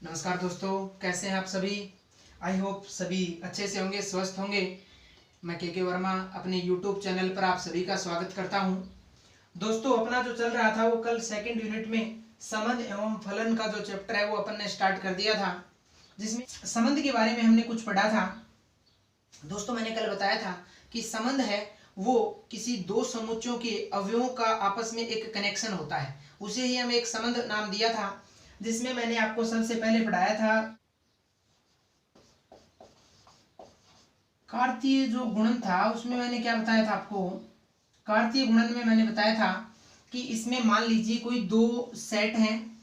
नमस्कार दोस्तों, कैसे हैं आप सभी। आई होप सभी अच्छे से होंगे, स्वस्थ होंगे। मैं के वर्मा अपने यूट्यूब चैनल पर आप सभी का स्वागत करता हूं। दोस्तों, अपना जो चल रहा था वो कल सेकंड यूनिट में संबंध एवं फलन का जो चैप्टर है वो अपन ने स्टार्ट कर दिया था, जिसमें संबंध के बारे में हमने कुछ पढ़ा था। दोस्तों, मैंने कल बताया था कि संबंध है वो किसी दो समुच्चयों के अवयवों का आपस में एक कनेक्शन होता है, उसे ही हम एक संबंध नाम दिया था। जिसमें मैंने आपको सबसे पहले पढ़ाया था कार्तीय जो गुणन था, उसमें मैंने क्या बताया था आपको। कार्तीय गुणन में मैंने बताया था कि इसमें मान लीजिए कोई दो सेट हैं,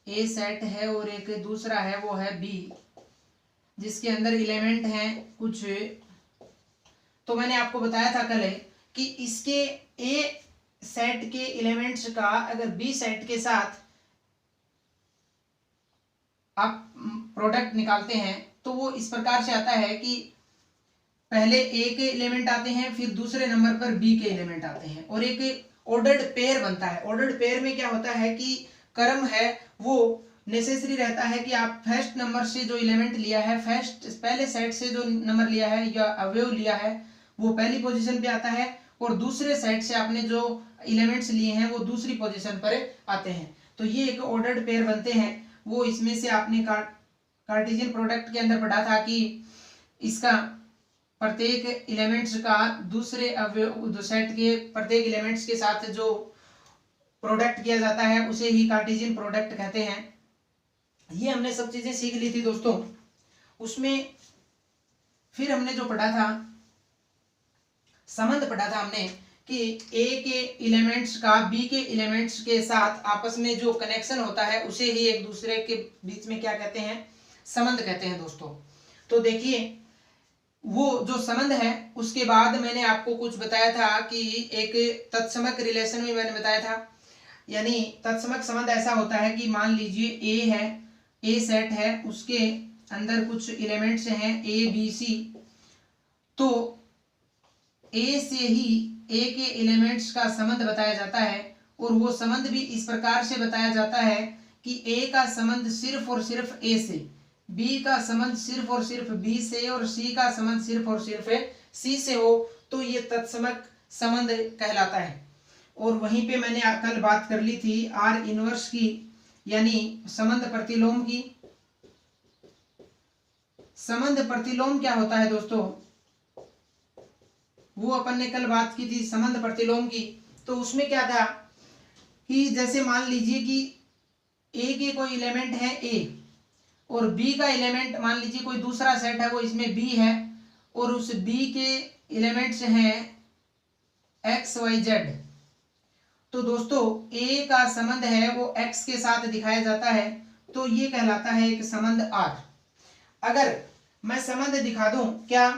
ए सेट है और एक दूसरा है वो है बी, जिसके अंदर एलिमेंट हैं कुछ। तो मैंने आपको बताया था कल कि इसके ए सेट के एलिमेंट्स का अगर बी सेट के साथ आप प्रोडक्ट निकालते हैं तो वो इस प्रकार से आता है कि पहले ए के एलिमेंट आते हैं, फिर दूसरे नंबर पर बी के एलिमेंट आते हैं और एक ऑर्डर्ड पेयर बनता है। ऑर्डर्ड पेयर में क्या होता है कि क्रम है वो नेसेसरी रहता है कि आप फर्स्ट नंबर से जो एलिमेंट लिया है, फर्स्ट पहले सेट से जो नंबर लिया है या अवयव लिया है वो पहली पोजीशन पे आता है और दूसरे सेट से आपने जो एलिमेंट्स लिए हैं वो दूसरी पोजीशन पर आते हैं। तो ये एक ऑर्डर्ड पेयर बनते हैं। वो इसमें से आपने कार्टेशियन प्रोडक्ट के अंदर पढ़ा था कि इसका प्रत्येक एलिमेंट्स का दूसरे अवयव सेट के प्रत्येक एलिमेंट्स के साथ जो प्रोडक्ट किया जाता है उसे ही कार्टेशियन प्रोडक्ट कहते हैं। ये हमने सब चीजें सीख ली थी दोस्तों। उसमें फिर हमने जो पढ़ा था संबंध पढ़ा था हमने कि ए के एलिमेंट्स का बी के एलिमेंट्स के साथ आपस में जो कनेक्शन होता है उसे ही एक दूसरे के बीच में क्या कहते हैं, संबंध कहते हैं दोस्तों। तो देखिए वो जो संबंध है उसके बाद मैंने आपको कुछ बताया था कि एक तत्समक रिलेशन में मैंने बताया था, यानी तत्समक संबंध ऐसा होता है कि मान लीजिए ए है, ए सेट है, उसके अंदर कुछ एलिमेंट्स हैं ए बी सी, तो ए से ही ए के एलिमेंट्स का संबंध बताया जाता है और वो संबंध भी इस प्रकार से बताया जाता है कि ए का संबंध सिर्फ और सिर्फ ए से, बी का संबंध सिर्फ और सिर्फ बी से और सी का संबंध सिर्फ और सिर्फ सी से हो, तो ये तत्समक संबंध कहलाता है। और वहीं पे मैंने कल बात कर ली थी आर इनवर्स की, यानी संबंध प्रतिलोम की। संबंध प्रतिलोम क्या होता है दोस्तों, वो अपन ने कल बात की थी संबंध प्रतिलोम की। तो उसमें क्या था कि जैसे मान लीजिए कि ए के कोई एलिमेंट है ए और बी का एलिमेंट मान लीजिए कोई दूसरा सेट है वो इसमें बी है और उस बी के एलिमेंट्स हैं एक्स वाई जेड। तो दोस्तों ए का संबंध है वो एक्स के साथ दिखाया जाता है, तो ये कहलाता है एक संबंध आर। अगर मैं संबंध दिखा दूं क्या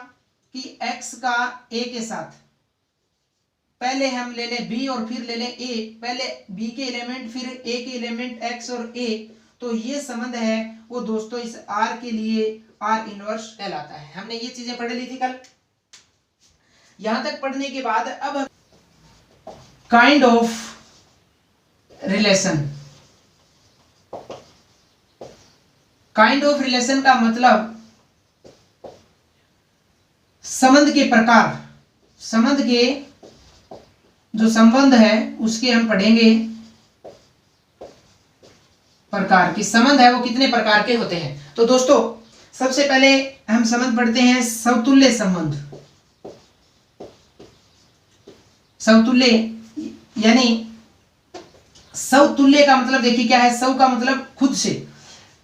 कि x का a के साथ, पहले हम ले लें b और फिर ले लें a, पहले b के एलिमेंट फिर a के एलिमेंट x और a, तो ये संबंध है वो दोस्तों इस r के लिए r इनवर्स कहलाता है। हमने ये चीजें पढ़ ली थी कल। यहां तक पढ़ने के बाद अब kind of relation. Kind of relation का मतलब संबंध के प्रकार, संबंध के जो संबंध है उसके हम पढ़ेंगे प्रकार की। संबंध है वो कितने प्रकार के होते हैं। तो दोस्तों सबसे पहले हम संबंध पढ़ते हैं समतुल्य संबंध। समतुल्य यानी समतुल्य का मतलब देखिए क्या है, सव का मतलब खुद से,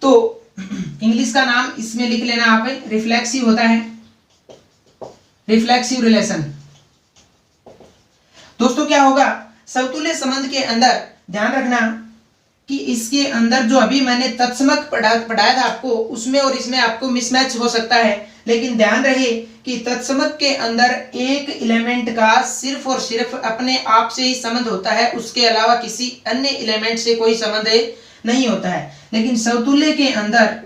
तो इंग्लिश का नाम इसमें लिख लेना आप, रिफ्लेक्सिव होता है, रिफ्लेक्सिव रिलेशन। दोस्तों क्या होगा समतुल्य संबंध के अंदर, ध्यान रखना कि इसके अंदर जो अभी मैंने तत्समक पढ़ाया था आपको, उसमें और इसमें आपको मिसमैच हो सकता है, लेकिन ध्यान रहे कि तत्समक के अंदर एक एलिमेंट का सिर्फ और सिर्फ अपने आप से ही संबंध होता है, उसके अलावा किसी अन्य एलिमेंट से कोई संबंध नहीं होता है। लेकिन समतुल्य के अंदर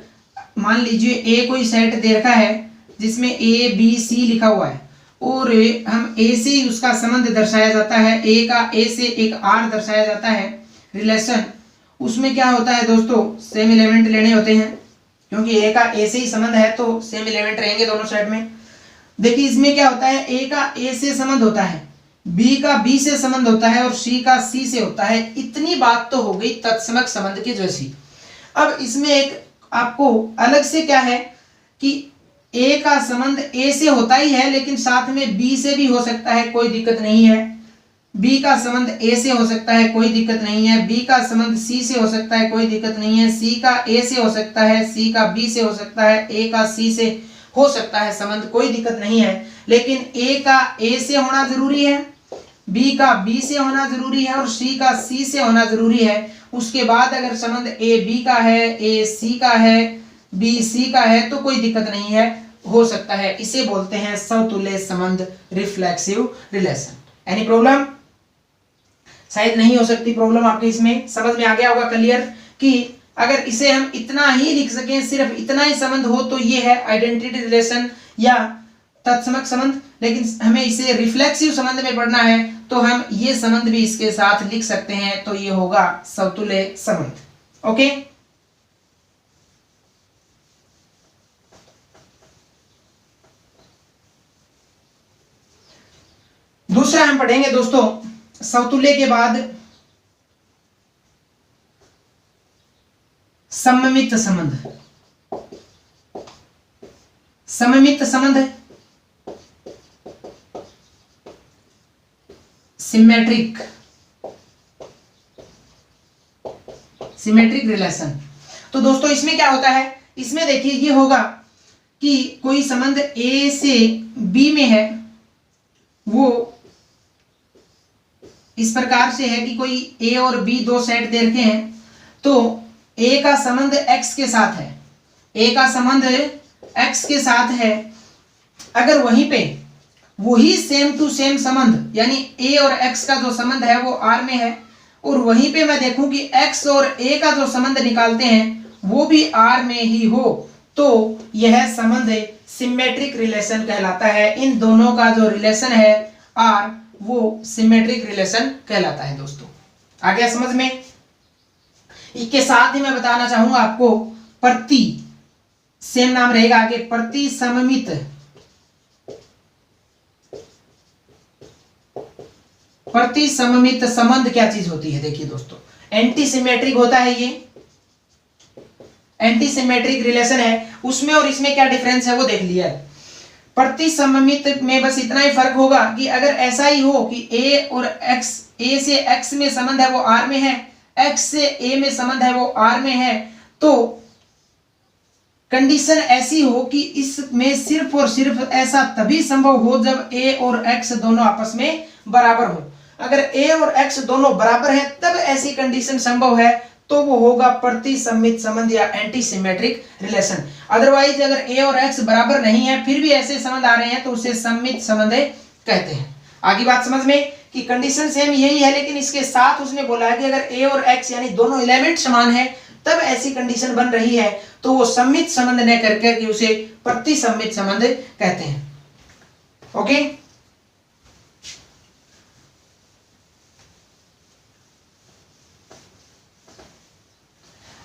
मान लीजिए ए कोई सेट दे रखा है जिसमें ए बी सी लिखा हुआ है और हम ए से उसका संबंध दर्शाया जाता है, ए का ए से एक आर दर्शाया जाता है रिलेशन, उसमें क्या होता है दोस्तों, सेम एलिमेंट लेने होते हैं, क्योंकि ए का ए से ही संबंध है तो सेम एलिमेंट रहेंगे दोनों साइड में। देखिए इसमें क्या होता है, ए का ए से संबंध होता है, बी का बी से संबंध होता है और सी का सी से होता है। इतनी बात तो हो गई तत्समक संबंध की जैसी। अब इसमें एक आपको अलग से क्या है कि ए का संबंध ए से होता ही है, लेकिन साथ में बी से भी हो सकता है, कोई दिक्कत नहीं है। बी का संबंध ए से हो सकता है, कोई दिक्कत नहीं है। बी का संबंध सी से हो सकता है, कोई दिक्कत नहीं है। सी का ए से हो सकता है, सी का बी से हो सकता है, ए का सी से हो सकता है संबंध, कोई दिक्कत नहीं है। लेकिन ए का ए से होना जरूरी है, बी का बी से होना जरूरी है और सी का सी से होना जरूरी है। उसके बाद अगर संबंध ए बी का है, ए सी का है, बी सी का है तो कोई दिक्कत नहीं है, हो सकता है। इसे बोलते हैं समतुल्य संबंध, रिफ्लेक्सिव रिलेशन। Any problem? शायद नहीं हो सकती प्रॉब्लम आपके इसमें। समझ में आ गया होगा क्लियर कि अगर इसे हम इतना ही लिख सकें, सिर्फ इतना ही संबंध हो तो ये है आइडेंटिटी रिलेशन या तत्समक संबंध। लेकिन हमें इसे रिफ्लेक्सिव संबंध में पढ़ना है तो हम ये संबंध भी इसके साथ लिख सकते हैं, तो ये होगा समतुल्य संबंध। ओके, दूसरा हम पढ़ेंगे दोस्तों समतुल्य के बाद सममित संबंध। सममित संबंध, सिमेट्रिक रिलेशन। तो दोस्तों इसमें क्या होता है, इसमें देखिए ये होगा कि कोई संबंध ए से बी में है, वो इस प्रकार से है कि कोई ए और बी दो सेट दे रखे हैं, तो ए का संबंध एक्स के साथ है, ए का संबंध एक्स के साथ है। अगर वहीं पे वही सेम टू सेम संबंध यानी ए और एक्स का जो संबंध है वो आर में है, और वहीं पे मैं देखूं कि एक्स और ए का जो संबंध निकालते हैं वो भी आर में ही हो, तो यह संबंध सिमेट्रिक रिलेशन कहलाता है। इन दोनों का जो रिलेशन है आर, वो सिमेट्रिक रिलेशन कहलाता है दोस्तों। आ गया समझ में? इसके साथ ही मैं बताना चाहूंगा आपको प्रति, सेम नाम रहेगा आगे, प्रति सममित। प्रति सममित संबंध क्या चीज होती है? देखिए दोस्तों, एंटी सिमेट्रिक होता है, ये एंटी सिमेट्रिक रिलेशन है। उसमें और इसमें क्या डिफरेंस है वो देख लिया। प्रति सममित में बस इतना ही फर्क होगा कि अगर ऐसा ही हो कि ए और एक्स, ए से एक्स में संबंध है वो आर में है, एक्स से ए में संबंध है वो आर में है, तो कंडीशन ऐसी हो कि इसमें सिर्फ और सिर्फ ऐसा तभी संभव हो जब ए और एक्स दोनों आपस में बराबर हो। अगर ए और एक्स दोनों बराबर हैं तब ऐसी कंडीशन संभव है, तो वो होगा प्रति सममित संबंध या एंटी सिमेट्रिक रिलेशन। अदरवाइज अगर ए और एक्स बराबर नहीं है फिर भी ऐसे संबंध आ रहे हैं तो उसे सममित संबंध कहते हैं। आगे बात समझ में कि कंडीशन सेम यही है, लेकिन इसके साथ उसने बोला है कि अगर ए और एक्स यानी दोनों एलिमेंट समान है तब ऐसी कंडीशन बन रही है, तो वो सममित संबंध न करके कि उसे प्रति सममित संबंध कहते हैं। ओके,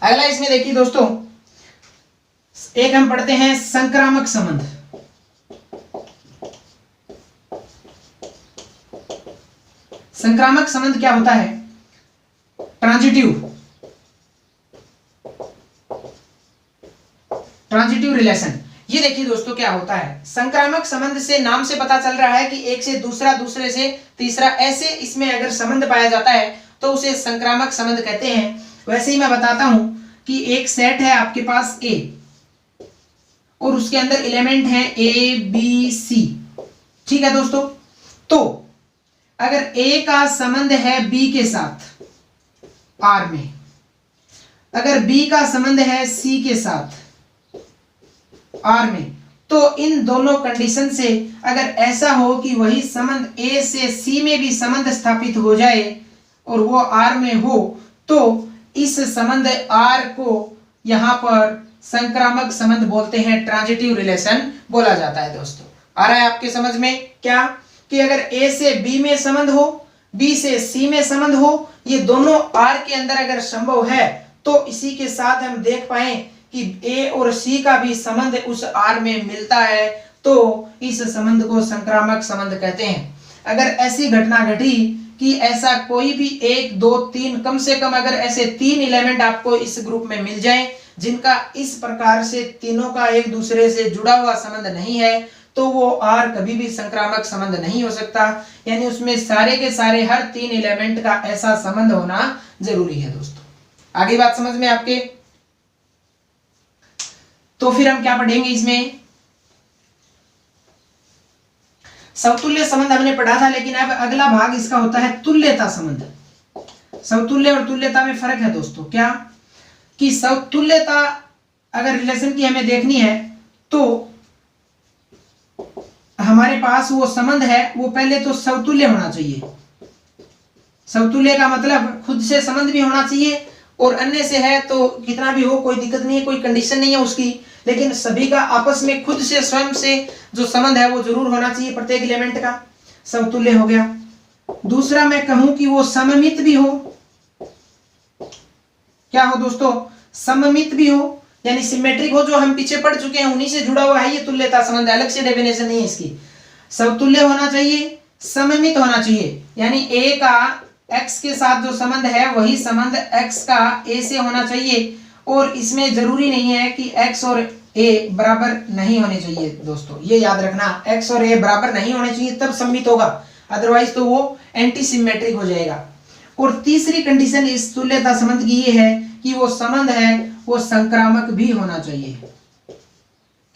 अगला इसमें देखिए दोस्तों, एक हम पढ़ते हैं संक्रामक संबंध। संक्रामक संबंध क्या होता है? Transitive relation. ये देखिए दोस्तों क्या होता है, संक्रामक संबंध से नाम से पता चल रहा है कि एक से दूसरा, दूसरे से तीसरा, ऐसे इसमें अगर संबंध पाया जाता है तो उसे संक्रामक संबंध कहते हैं। वैसे ही मैं बताता हूं कि एक सेट है आपके पास ए और उसके अंदर एलिमेंट है ए बी सी, ठीक है दोस्तों। तो अगर ए का संबंध है बी के साथ आर में, अगर बी का संबंध है सी के साथ आर में, तो इन दोनों कंडीशन से अगर ऐसा हो कि वही संबंध ए से सी में भी संबंध स्थापित हो जाए और वो आर में हो, तो इस संबंध आर को यहां पर संक्रामक संबंध बोलते हैं, ट्रांजिटिव रिलेशन बोला जाता है दोस्तों। आ रहा है आपके समझ में क्या कि अगर ए से बी में संबंध हो, बी से सी में संबंध हो, ये दोनों आर के अंदर अगर संभव है तो इसी के साथ हम देख पाए कि ए और सी का भी संबंध उस आर में मिलता है, तो इस संबंध को संक्रामक संबंध कहते हैं। अगर ऐसी घटना घटी कि ऐसा कोई भी 1 2 3 कम से कम अगर ऐसे 3 एलिमेंट आपको इस ग्रुप में मिल जाएं जिनका इस प्रकार से तीनों का एक दूसरे से जुड़ा हुआ संबंध नहीं है, तो वो आर कभी भी संक्रामक संबंध नहीं हो सकता। यानी उसमें सारे के सारे हर 3 एलिमेंट का ऐसा संबंध होना जरूरी है दोस्तों। आगे बात समझ में आपके? तो फिर हम क्या पढ़ेंगे इसमें? समतुल्य संबंध हमने पढ़ा था, लेकिन अब अगला भाग इसका होता है तुल्यता संबंध। समतुल्य और तुल्यता में फर्क है दोस्तों। क्या कि समतुल्यता अगर रिलेशन की हमें देखनी है तो हमारे पास वो संबंध है वो पहले तो समतुल्य होना चाहिए। समतुल्य का मतलब खुद से संबंध भी होना चाहिए और अन्य से है तो कितना भी हो कोई दिक्कत नहीं है, कोई कंडीशन नहीं है उसकी, लेकिन सभी का आपस में खुद से स्वयं से जो संबंध है वो जरूर होना चाहिए, प्रत्येक एलिमेंट का समतुल्य हो गया। दूसरा मैं कहूं कि वो सममित भी हो। क्या हो दोस्तों? सममित भी हो, यानी सिमेट्रिक हो, जो हम पीछे पढ़ चुके हैं उन्हीं से जुड़ा हुआ है ये तुल्यता संबंध, अलग से डेफिनेशन नहीं है इसकी। समतुल्य होना चाहिए, सममित होना चाहिए, यानी ए का x के साथ जो संबंध है वही संबंध x का a से होना चाहिए, और इसमें जरूरी नहीं है कि x और a बराबर नहीं होने चाहिए दोस्तों, ये याद रखना। x और a बराबर नहीं होने चाहिए तब सममित होगा, अदरवाइज तो वो एंटी सिमेट्रिक हो जाएगा। और तीसरी कंडीशन इस तुल्यता संबंध की ये है कि वो संबंध है वो संक्रामक भी होना चाहिए।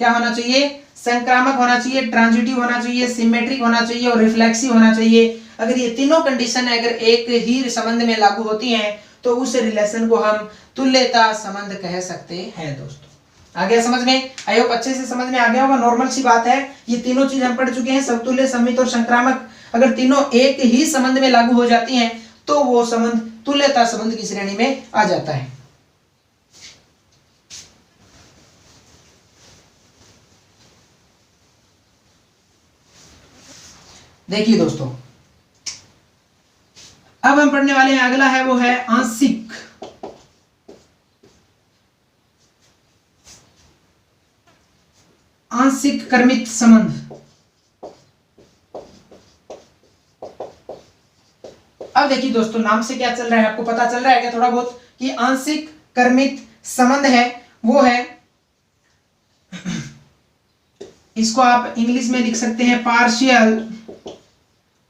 क्या होना चाहिए? संक्रामक होना चाहिए, ट्रांजिटिव होना चाहिए, सिमेट्रिक होना चाहिए और रिफ्लेक्सिव होना चाहिए। अगर ये तीनों कंडीशन अगर एक ही संबंध में लागू होती हैं तो उस रिलेशन को हम तुल्यता संबंध कह सकते हैं दोस्तों। आ गया समझ में? आई होप अच्छे से समझ में आ गया होगा। नॉर्मल सी बात है, ये तीनों चीज हम पढ़ चुके हैं, समतुल्य, सममित और संक्रामक। अगर तीनों एक ही संबंध में लागू हो जाती हैं तो वो संबंध तुल्यता संबंध की श्रेणी में आ जाता है। देखिए दोस्तों, अब हम पढ़ने वाले हैं, अगला है वो है आंशिक। आंशिक क्रमित संबंध। अब देखिए दोस्तों, नाम से क्या चल रहा है, आपको पता चल रहा है क्या थोड़ा बहुत कि आंशिक क्रमित संबंध है वो है, इसको आप इंग्लिश में लिख सकते हैं पार्शियल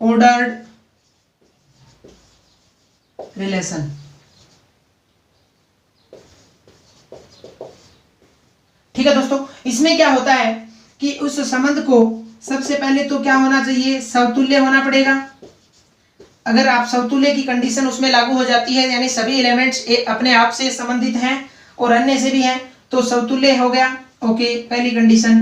ऑर्डर्ड रिलेशन। ठीक है दोस्तों, इसमें क्या होता है कि उस संबंध को सबसे पहले तो क्या होना चाहिए? समतुल्य होना पड़ेगा। अगर आप समतुल्य की कंडीशन उसमें लागू हो जाती है, यानी सभी एलिमेंट्स अपने आप से संबंधित हैं और अन्य से भी हैं, तो समतुल्य हो गया। ओके, पहली कंडीशन।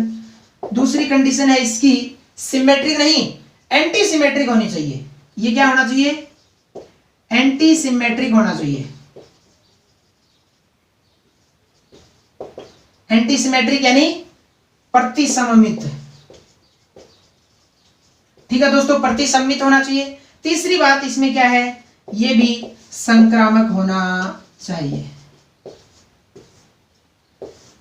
दूसरी कंडीशन है इसकी सिमेट्रिक नहीं, एंटी सिमेट्रिक होनी चाहिए। ये क्या होना चाहिए? एंटी सिमेट्रिक होना चाहिए। एंटी सिमेट्रिक यानी प्रतिसममित। ठीक है दोस्तों, प्रतिसममित होना चाहिए। तीसरी बात इसमें क्या है? ये भी संक्रामक होना चाहिए।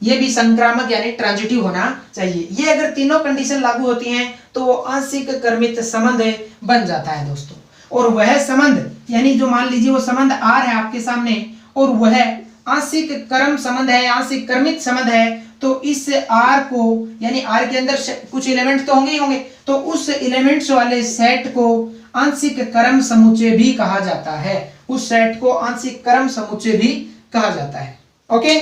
ये भी संक्रामक यानी ट्रांजिटिव होना चाहिए। ये अगर तीनों कंडीशन लागू होती हैं तो वो आंशिक क्रमित संबंध बन जाता है दोस्तों। और वह संबंध, यानी जो मान लीजिए वो संबंध आर है आपके सामने और वह आंशिक क्रम संबंध है, आंशिक क्रमित संबंध है, तो इस आर को, यानी आर के अंदर कुछ एलिमेंट तो होंगे ही होंगे, तो उस एलिमेंट्स वाले सेट को आंशिक क्रम समुच्चय भी कहा जाता है। उस सेट को आंशिक क्रम समुच्चय भी कहा जाता है। ओके,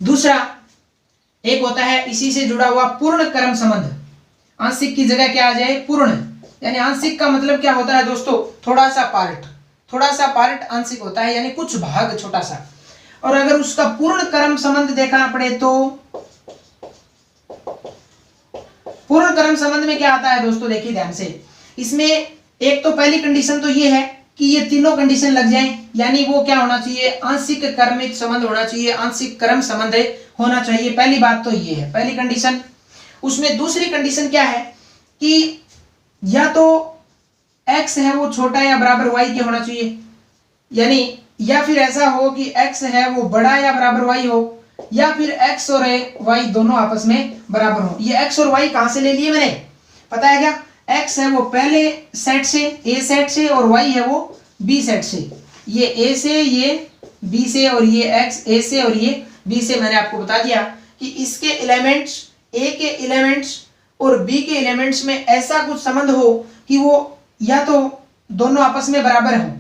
दूसरा एक होता है इसी से जुड़ा हुआ पूर्ण क्रम संबंध। आंशिक की जगह क्या आ जाए? पूर्ण। यानी आंशिक का मतलब क्या होता है दोस्तों? थोड़ा सा पार्ट आंशिक होता है, यानी कुछ भाग छोटा सा। और अगर उसका पूर्ण क्रम संबंध देखना पड़े तो पूर्ण क्रम संबंध में क्या आता है दोस्तों? देखिए ध्यान से, इसमें एक तो पहली कंडीशन तो ये है कि ये तीनों कंडीशन लग जाएं, यानी वो क्या होना चाहिए? आंशिक क्रमित संबंध होना चाहिए, आंशिक क्रम संबंध होना चाहिए। पहली बात तो ये है, पहली कंडीशन। उसमें दूसरी कंडीशन क्या है कि या तो x है वो छोटा या बराबर y के होना चाहिए, यानी या फिर ऐसा हो कि x है वो बड़ा या बराबर y हो, या फिर x और y दोनों आपस में बराबर हो। ये x और y कहां से ले लिए मैंने, पता है क्या? x है वो पहले सेट से, a सेट से, और y है वो b सेट से। ये a से, ये b से, और ये x a से और ये b से। मैंने आपको बता दिया कि इसके एलिमेंट्स, a के एलिमेंट्स और b के एलिमेंट्स में ऐसा कुछ संबंध हो कि वो या तो दोनों आपस में बराबर हो,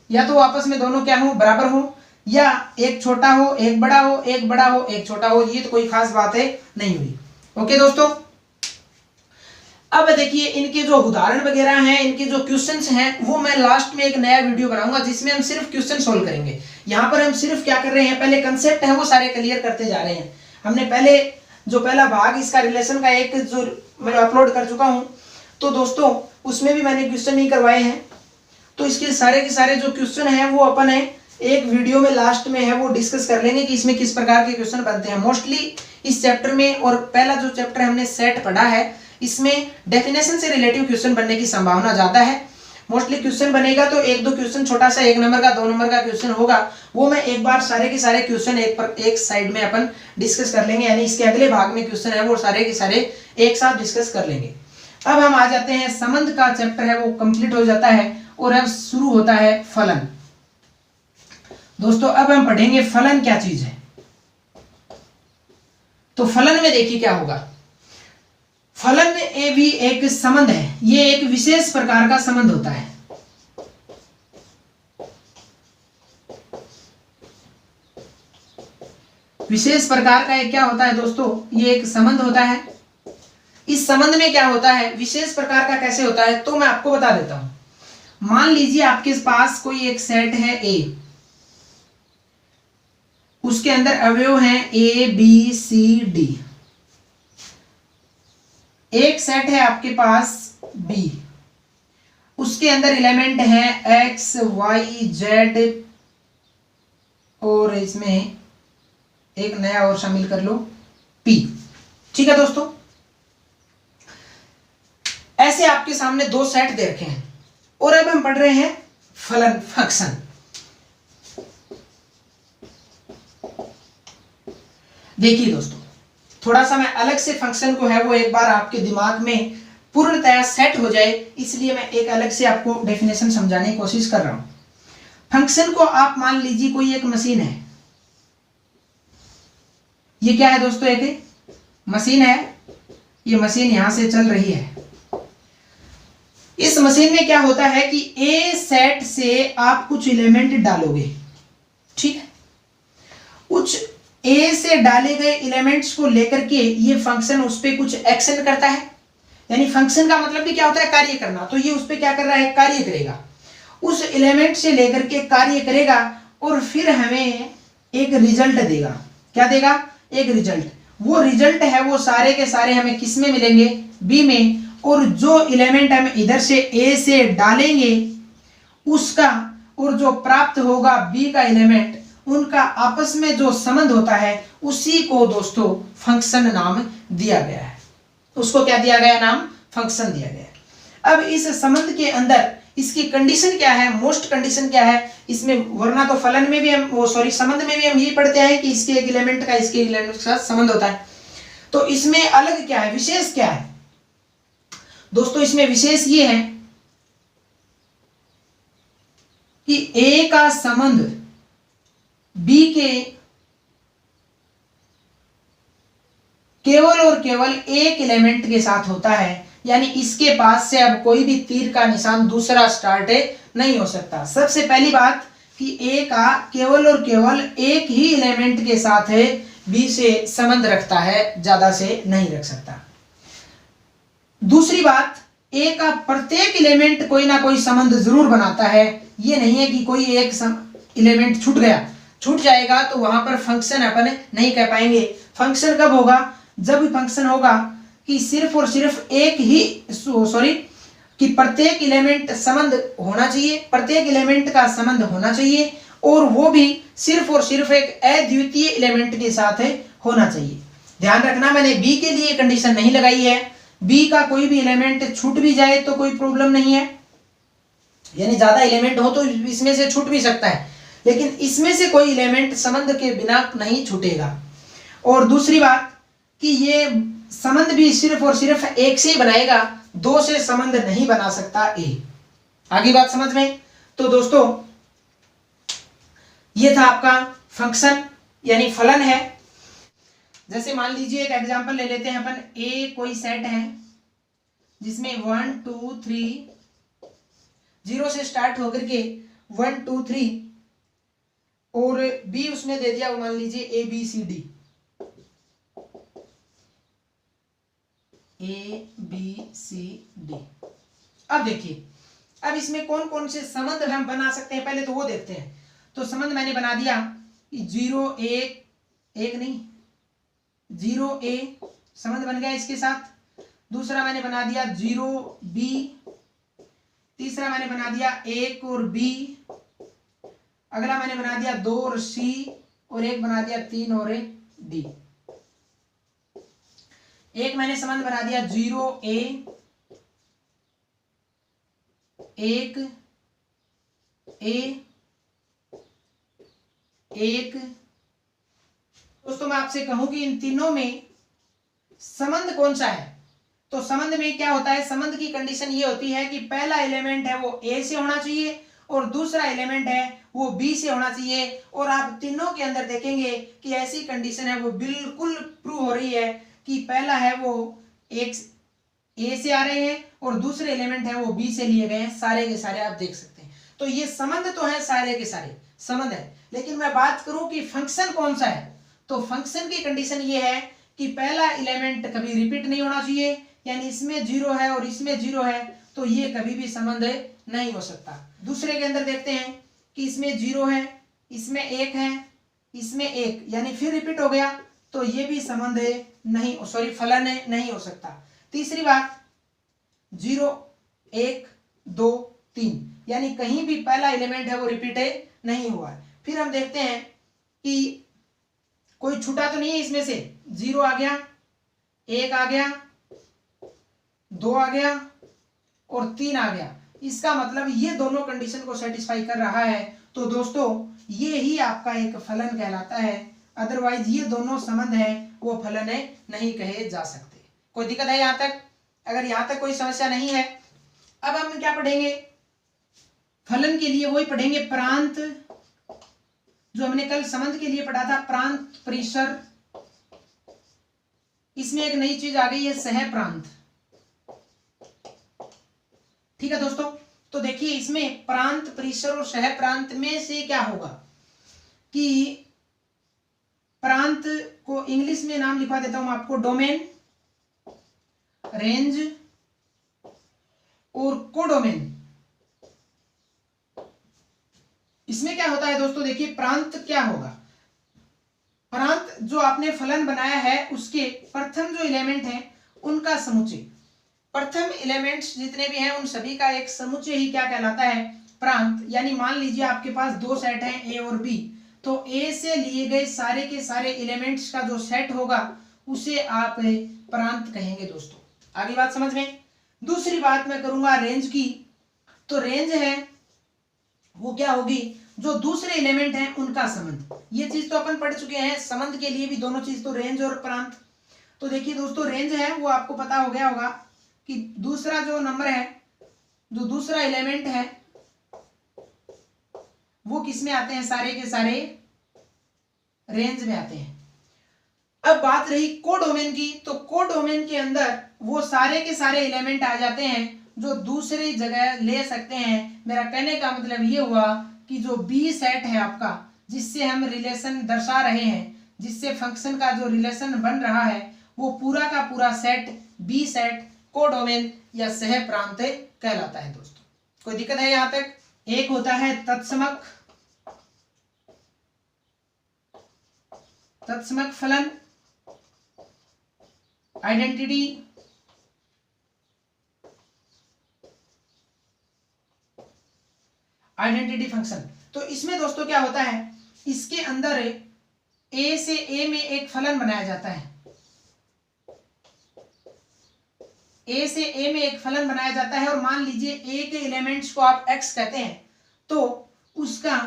या तो आपस में दोनों क्या हो, बराबर हो, या एक छोटा हो एक बड़ा हो, एक बड़ा हो एक छोटा हो। ये तो कोई खास बात है नहीं हुई। ओके दोस्तों, अब देखिए इनके जो उदाहरण वगैरह हैं, इनके जो क्वेश्चंस हैं, वो मैं लास्ट में एक नया वीडियो बनाऊंगा जिसमें हम सिर्फ क्वेश्चन सोल्व करेंगे। यहाँ पर हम सिर्फ क्या कर रहे हैं, पहले कंसेप्ट है वो सारे क्लियर करते जा रहे हैं। हमने पहले जो पहला भाग इसका रिलेशन का एक जो मैं अपलोड कर चुका हूँ, तो दोस्तों उसमें भी मैंने क्वेश्चन नहीं करवाए हैं। तो इसके सारे के सारे जो क्वेश्चन हैं वो अपन है एक वीडियो में लास्ट में है वो डिस्कस कर लेंगे कि इसमें किस प्रकार के क्वेश्चन बनते हैं मोस्टली इस चैप्टर में। और पहला जो चैप्टर हमने सेट पढ़ा है, इसमें डेफिनेशन से रिलेटिव क्वेश्चन बनने की संभावना ज्यादा है। मोस्टली क्वेश्चन बनेगा तो एक दो क्वेश्चन छोटा सा 1 नंबर का 2 नंबर का क्वेश्चन होगा, वो मैं एक बार सारे के सारे क्वेश्चन एक साइड में अपन डिस्कस कर लेंगे, यानी इसके अगले भाग में क्वेश्चन है वो सारे के सारे एक साथ डिस्कस कर लेंगे। अब हम आ जाते हैं, संबंध का चैप्टर है वो कंप्लीट हो जाता है और अब शुरू होता है फलन। दोस्तों अब हम पढ़ेंगे फलन क्या चीज है। तो फलन में देखिए क्या होगा, फलन में भी एक संबंध है, ये एक विशेष प्रकार का संबंध होता है। विशेष प्रकार का एक क्या होता है दोस्तों, ये एक संबंध होता है। इस संबंध में क्या होता है, विशेष प्रकार का कैसे होता है, तो मैं आपको बता देता हूं। मान लीजिए आपके पास कोई एक सेट है A, उसके अंदर अवयव हैं A B C D। एक सेट है आपके पास B, उसके अंदर एलिमेंट है X Y Z, और इसमें एक नया और शामिल कर लो P। ठीक है दोस्तों, ऐसे आपके सामने दो सेट दे रखे हैं और अब हम पढ़ रहे हैं फलन फंक्शन। देखिए दोस्तों, थोड़ा सा मैं अलग से फंक्शन को है वो एक बार आपके दिमाग में पूर्णतया सेट हो जाए, इसलिए मैं एक अलग से आपको डेफिनेशन समझाने की कोशिश कर रहा हूं। फंक्शन को आप मान लीजिए कोई एक मशीन है, ये क्या है दोस्तों, एक मशीन है, ये मशीन यहां से चल रही है। इस मशीन में क्या होता है कि ए सेट से आप कुछ एलिमेंट डालोगे, ठीक है। कुछ ए से डाले गए एलिमेंट्स को लेकर के ये फंक्शन उस पर कुछ एक्शन करता है, यानी फंक्शन का मतलब भी क्या होता है, कार्य करना। तो ये उस पर क्या कर रहा है, कार्य करेगा, उस एलिमेंट से लेकर के कार्य करेगा और फिर हमें एक रिजल्ट देगा। क्या देगा, एक रिजल्ट। वो रिजल्ट है वो सारे के सारे हमें किस में मिलेंगे, बी में। और जो एलिमेंट हम इधर से ए से डालेंगे उसका और जो प्राप्त होगा बी का एलिमेंट, उनका आपस में जो संबंध होता है उसी को दोस्तों फंक्शन नाम दिया गया है। उसको क्या दिया गया, नाम फंक्शन दिया गया है। अब इस संबंध के अंदर इसकी कंडीशन क्या है, मोस्ट कंडीशन क्या है इसमें, वरना तो फलन में भी हम संबंध में भी हम यही पढ़ते हैं कि इसके एक एलिमेंट का इसके एलिमेंट के साथ संबंध होता है। तो इसमें अलग क्या है, विशेष क्या है दोस्तों, इसमें विशेष ये है कि ए का संबंध बी के केवल और केवल एक एलिमेंट के साथ होता है, यानी इसके पास से अब कोई भी तीर का निशान दूसरा स्टार्ट नहीं हो सकता। सबसे पहली बात कि ए का केवल और केवल एक ही एलिमेंट के साथ है बी से संबंध रखता है, ज्यादा से नहीं रख सकता। दूसरी बात, ए का प्रत्येक एलिमेंट कोई ना कोई संबंध जरूर बनाता है। ये नहीं है कि कोई एक एलिमेंट छूट गया, छूट जाएगा तो वहां पर फंक्शन अपन नहीं कह पाएंगे। फंक्शन कब होगा, जब फंक्शन होगा कि सिर्फ और सिर्फ एक ही कि प्रत्येक एलिमेंट संबंध होना चाहिए, प्रत्येक एलिमेंट का संबंध होना चाहिए, और वो भी सिर्फ और सिर्फ एक अद्वितीय एलिमेंट के साथ होना चाहिए। ध्यान रखना, मैंने बी के लिए कंडीशन नहीं लगाई है, बी का कोई भी एलिमेंट छूट भी जाए तो कोई प्रॉब्लम नहीं है, यानी ज्यादा एलिमेंट हो तो इसमें से छूट भी सकता है, लेकिन इसमें से कोई एलिमेंट संबंध के बिना नहीं छूटेगा। और दूसरी बात कि ये संबंध भी सिर्फ और सिर्फ एक से ही बनाएगा, दो से संबंध नहीं बना सकता ए। आगे बात समझ में? तो दोस्तों ये था आपका फंक्शन यानी फलन है। जैसे मान लीजिए एक एग्जांपल ले लेते हैं अपन, ए कोई सेट है जिसमें 1 2 3 0 से स्टार्ट होकर के 1 2 3 और बी उसने दे दिया, मान लीजिए A B C D, A B C D. अब देखिए, अब इसमें कौन कौन से संबंध हम बना सकते हैं पहले तो वो देखते हैं। तो संबंध मैंने बना दिया कि 0 1 1 नहीं 0 ए संबंध बन गया इसके साथ। दूसरा मैंने बना दिया 0 बी, तीसरा मैंने बना दिया 1 और बी, अगला मैंने बना दिया 2 और सी, और एक बना दिया 3 और डी। एक मैंने संबंध बना दिया 0 ए 1 ए 1। दोस्तों मैं आपसे कहूं कि इन तीनों में संबंध कौन सा है, तो संबंध में क्या होता है, संबंध की कंडीशन ये होती है कि पहला एलिमेंट है वो ए से होना चाहिए और दूसरा एलिमेंट है वो बी से होना चाहिए। और आप तीनों के अंदर देखेंगे कि ऐसी कंडीशन है वो बिल्कुल प्रूव हो रही है कि पहला है वो एक ए से आ रहे हैं और दूसरे एलिमेंट है वो बी से लिए गए हैं, सारे के सारे आप देख सकते हैं। तो ये संबंध तो है, सारे के सारे संबंध है, लेकिन मैं बात करूं कि फंक्शन कौन सा है, तो फंक्शन की कंडीशन ये है कि पहला एलिमेंट कभी रिपीट नहीं होना चाहिए, यानी इसमें 0 है और इसमें 0 है तो ये कभी भी संबंध नहीं हो सकता। दूसरे के अंदर देखते हैं कि इसमें 0 है, इसमें 1 है, इसमें 1, यानी फिर रिपीट हो गया तो ये भी संबंध नहीं, सॉरी फलन नहीं हो सकता। तीसरी बात 0 1 2 3, यानी कहीं भी पहला एलिमेंट है वो रिपीट नहीं हुआ है। फिर हम देखते हैं कि कोई छूटा तो नहीं है इसमें से, 0 आ गया, 1 आ गया, 2 आ गया और 3 आ गया, इसका मतलब ये दोनों कंडीशन को सेटिस्फाई कर रहा है। तो दोस्तों ये ही आपका एक फलन कहलाता है, अदरवाइज ये दोनों संबंध है वो फलन नहीं कहे जा सकते। कोई दिक्कत है यहाँ तक? अगर यहाँ तक कोई समस्या नहीं है, अब हम क्या पढ़ेंगे, फलन के लिए वही पढ़ेंगे प्रांत, जो हमने कल संबंध के लिए पढ़ा था, प्रांत परिसर। इसमें एक नई चीज आ गई है, सह प्रांत। ठीक है दोस्तों, तो देखिए इसमें प्रांत परिसर और सह प्रांत में से क्या होगा कि प्रांत को इंग्लिश में नाम लिखवा देता हूं आपको, डोमेन, रेंज और कोडोमेन। इसमें क्या होता है दोस्तों, देखिए प्रांत क्या होगा, प्रांत जो आपने फलन बनाया है उसके प्रथम जो एलिमेंट हैं उनका समुच्चय, प्रथम एलिमेंट्स जितने भी हैं उन सभी का एक समुच्चय ही क्या कहलाता है, प्रांत। यानी मान लीजिए आपके पास दो सेट हैं ए और बी, तो ए से लिए गए सारे के सारे एलिमेंट्स का जो सेट होगा उसे आप प्रांत कहेंगे दोस्तों। आगे बात समझ में? दूसरी बात मैं करूंगा रेंज की, तो रेंज है वो क्या होगी, जो दूसरे एलिमेंट हैं उनका संबंध। ये चीज तो अपन पढ़ चुके हैं, संबंध के लिए भी दोनों चीज, तो रेंज और प्रांत। तो देखिए दोस्तों रेंज है वो आपको पता हो गया होगा कि दूसरा जो नंबर है, जो दूसरा एलिमेंट है वो किस में आते हैं, सारे के सारे रेंज में आते हैं। अब बात रही कोडोमेन की, तो कोडोमेन के अंदर वो सारे के सारे एलिमेंट आ जाते हैं जो दूसरी जगह ले सकते हैं। मेरा कहने का मतलब ये हुआ कि जो बी सेट है आपका, जिससे हम रिलेशन दर्शा रहे हैं, जिससे फंक्शन का जो रिलेशन बन रहा है, वो पूरा का पूरा सेट बी सेट कोडोमेन या सह प्रांत कहलाता है दोस्तों। कोई दिक्कत है यहां तक? एक होता है तत्समक, तत्समक फलन, आइडेंटिटी, आइडेंटिटी फंक्शन। तो इसमें दोस्तों क्या होता है, इसके अंदर ए से ए में एक फलन बनाया जाता है, ए से ए में एक फलन बनाया जाता है और मान लीजिए ए के एलिमेंट्स को आप x कहते हैं, तो उसका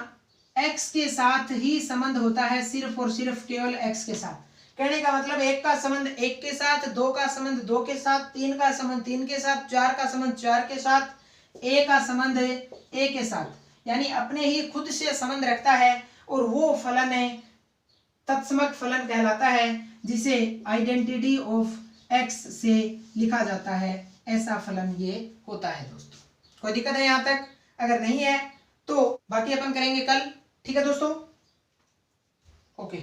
x के साथ ही संबंध होता है, सिर्फ और सिर्फ केवल x के साथ। कहने का मतलब एक का संबंध एक के साथ, दो का संबंध दो के साथ, तीन का संबंध तीन के साथ, चार का संबंध चार के साथ, ए का संबंध ए के साथ, यानी अपने ही खुद से संबंध रखता है और वो फलन है तत्समक फलन कहलाता है, जिसे आइडेंटिटी ऑफ x से लिखा जाता है। ऐसा फलन ये होता है दोस्तों। कोई दिक्कत है यहाँ तक? अगर नहीं है तो बाकी अपन करेंगे कल। ठीक है दोस्तों, ओके।